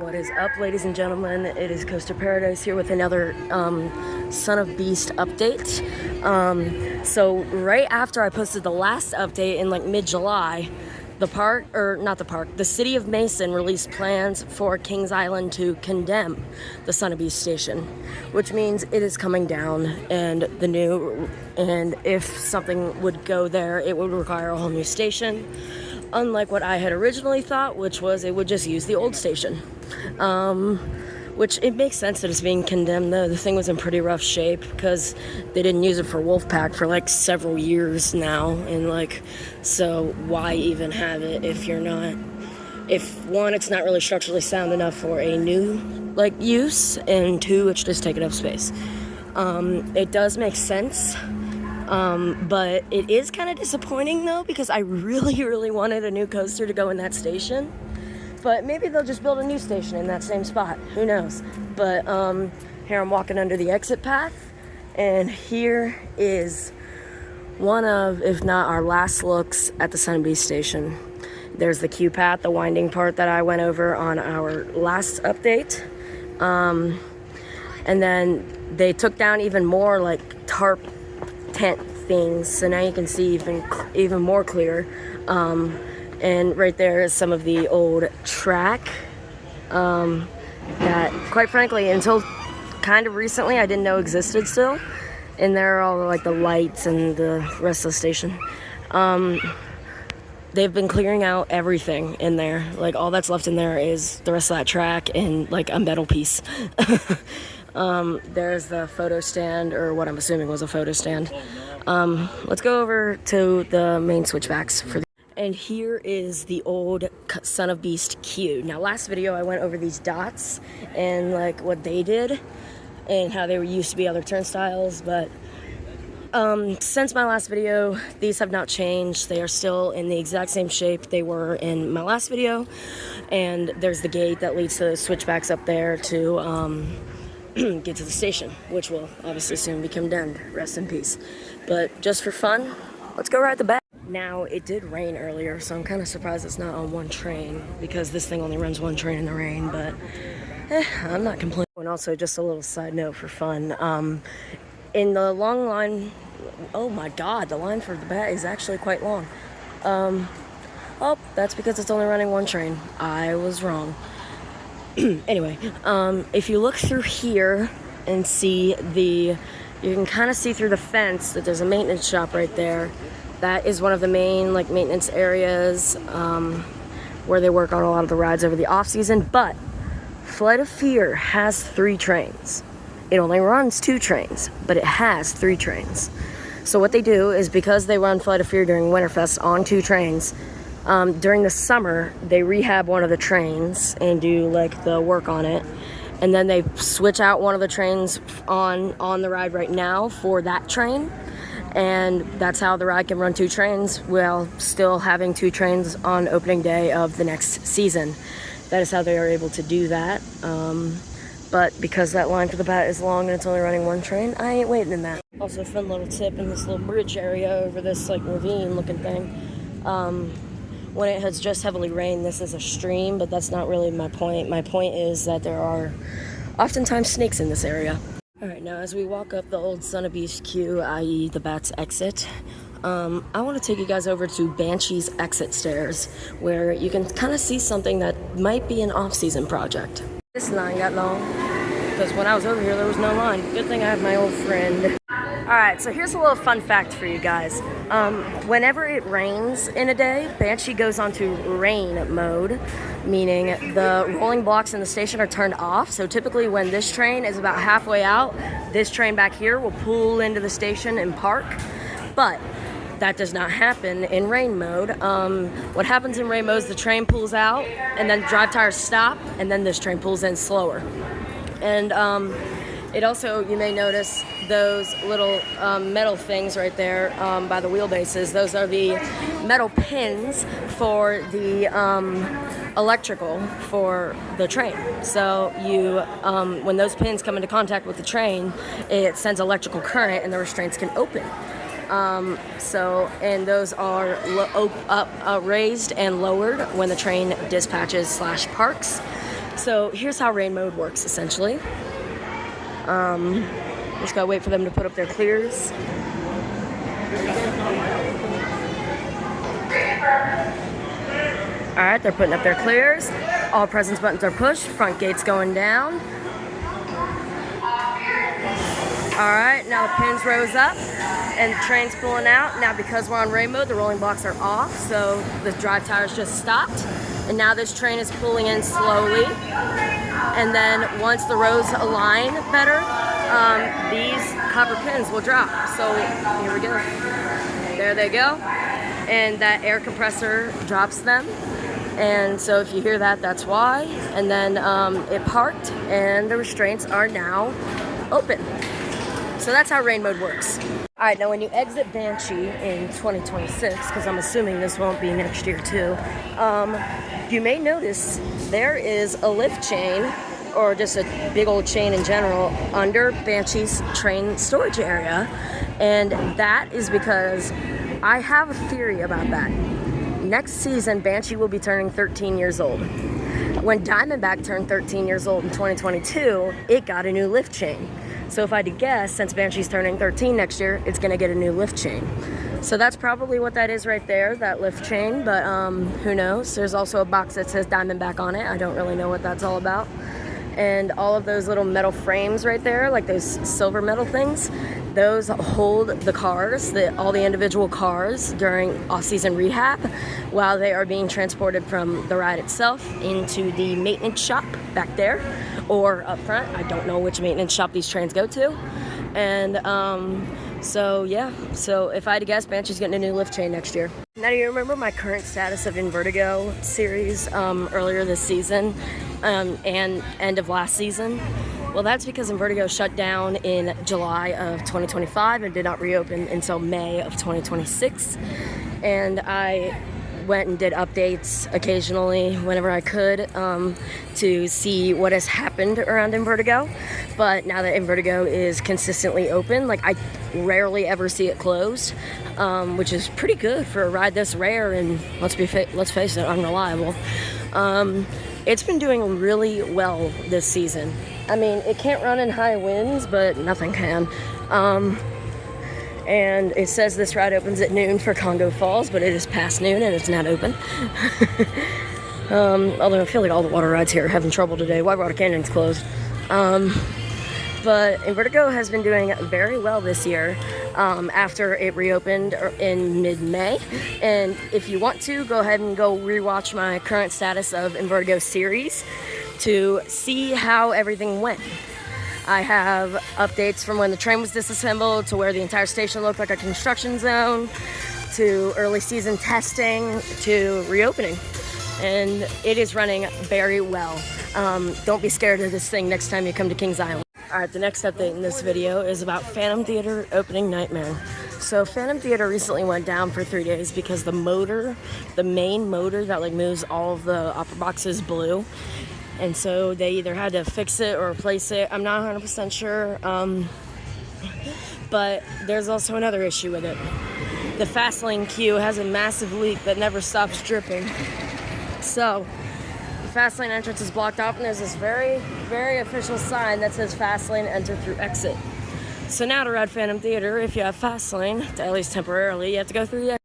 What is up, ladies and gentlemen? It is Coaster Paradise here with another Son of Beast update. So right after I posted the last update in like mid-July, the city of Mason released plans for Kings Island to condemn the Son of Beast station, which means it is coming down, and if something would go there, it would require a whole new station. Unlike what I had originally thought, which was it would just use the old station. Which it makes sense that it's being condemned, though. The thing was in pretty rough shape because they didn't use it for Wolfpack for like several years now. And so why even have it if one, it's not really structurally sound enough for a new use, and two, it's just taking up space. It does make sense. But it is kind of disappointing, though, because I really, really wanted a new coaster to go in that station. But maybe they'll just build a new station in that same spot. Who knows? But here I'm walking under the exit path, and here is one of, if not our last looks at the Son of Beast station. There's the queue path, the winding part that I went over on our last update. And then they took down even more tarp tent things, so now you can see even more clear. And right there is some of the old track that, quite frankly, until kind of recently I didn't know existed still. And there are all the lights and the rest of the station. They've been clearing out everything in there. All that's left in there is the rest of that track and a metal piece. There's the photo stand, or what I'm assuming was a photo stand. Let's go over to the main switchbacks and here is the old Son of Beast queue. Now, last video I went over these dots and what they did and how they used to be other turnstiles, but since my last video, these have not changed. They are still in the exact same shape they were in my last video, and there's the gate that leads to the switchbacks up there to get to the station, which will obviously soon be condemned. Rest in peace. But just for fun, let's go ride the back. Now, it did rain earlier, so I'm kind of surprised it's not on one train, because this thing only runs one train in the rain, but I'm not complaining. And also, just a little side note for fun, in the long line, oh my god, the line for the bat is actually quite long. Oh, that's because it's only running one train. I was wrong. Anyway, if you look through here and see you can kind of see through the fence that there's a maintenance shop right there. That is one of the main maintenance areas where they work on a lot of the rides over the off-season. But Flight of Fear has 3 trains. It only runs 2 trains, but it has 3 trains. So what they do is, because they run Flight of Fear during Winterfest on 2 trains, during the summer, they rehab one of the trains and do the work on it, and then they switch out one of the trains on the ride right now for that train, and that's how the ride can run 2 trains while still having 2 trains on opening day of the next season. That is how they are able to do that. But because that line for the bat is long and it's only running 1 train, I ain't waiting in that. Also, a fun little tip in this little bridge area over this ravine looking thing. When it has just heavily rained, this is a stream, but that's not really my point. My point is that there are oftentimes snakes in this area. Alright, now as we walk up the old Son of Beast queue, i.e. the bat's exit, I want to take you guys over to Banshee's exit stairs, where you can kind of see something that might be an off-season project. This line got long, because when I was over here, there was no line. Good thing I have my old friend. Alright, so here's a little fun fact for you guys. Whenever it rains in a day, Banshee goes onto rain mode, meaning the rolling blocks in the station are turned off. So typically when this train is about halfway out, this train back here will pull into the station and park. But that does not happen in rain mode. What happens in rain mode is the train pulls out, and then drive tires stop, and then this train pulls in slower. And it also, you may notice those little metal things right there by the wheelbases. Those are the metal pins for the electrical for the train. So when those pins come into contact with the train, it sends electrical current and the restraints can open. And those are raised and lowered when the train dispatches / parks. So here's how rain mode works, essentially. Just gotta wait for them to put up their clears. All right, they're putting up their clears. All presence buttons are pushed. Front gate's going down. All right, now the pins rose up and the train's pulling out. Now because we're on rain mode, the rolling blocks are off, so the drive tires just stopped. And now this train is pulling in slowly. And then once the rows align better, these copper pins will drop. So here we go. There they go. And that air compressor drops them. And so if you hear that, that's why. And then it parked and the restraints are now open. So that's how rain mode works. All right, now when you exit Banshee in 2026, because I'm assuming this won't be next year too, you may notice there is a lift chain, or just a big old chain in general, under Banshee's train storage area. And that is because I have a theory about that. Next season, Banshee will be turning 13 years old. When Diamondback turned 13 years old in 2022, it got a new lift chain. So if I had to guess, since Banshee's turning 13 next year, it's gonna get a new lift chain. So that's probably what that is right there, that lift chain, but who knows? There's also a box that says Diamondback on it. I don't really know what that's all about. And all of those little metal frames right there, like those silver metal things, those hold the cars, all the individual cars during off-season rehab while they are being transported from the ride itself into the maintenance shop back there or up front. I don't know which maintenance shop these trains go to. And so yeah, so if I had to guess, Banshee's getting a new lift chain next year. Now, do you remember my current status of Invertigo series earlier this season and end of last season? Well, that's because Invertigo shut down in July of 2025 and did not reopen until May of 2026. And I went and did updates occasionally whenever I could to see what has happened around Invertigo. But now that Invertigo is consistently open, like I rarely ever see it closed, which is pretty good for a ride this rare and let's face it, unreliable. It's been doing really well this season. I mean, it can't run in high winds, but nothing can. And it says this ride opens at noon for Congo Falls, but it is past noon and it's not open. Although I feel like all the water rides here are having trouble today. Whitewater Canyon's closed. But Invertigo has been doing very well this year after it reopened in mid-May. And if you want to, go ahead and go rewatch my current status of Invertigo series to see how everything went. I have updates from when the train was disassembled to where the entire station looked like a construction zone, to early season testing, to reopening. And it is running very well. Don't be scared of this thing next time you come to Kings Island. All right, the next update in this video is about Phantom Theater opening nightmare. So Phantom Theater recently went down for 3 days because the main motor that like moves all of the opera boxes blew. And so they either had to fix it or replace it. I'm not 100% sure. But there's also another issue with it. The fast lane queue has a massive leak that never stops dripping. So the fast lane entrance is blocked off and there's this very, very official sign that says fast lane enter through exit. So now to ride Phantom Theater, if you have fast lane, at least temporarily, you have to go through the exit.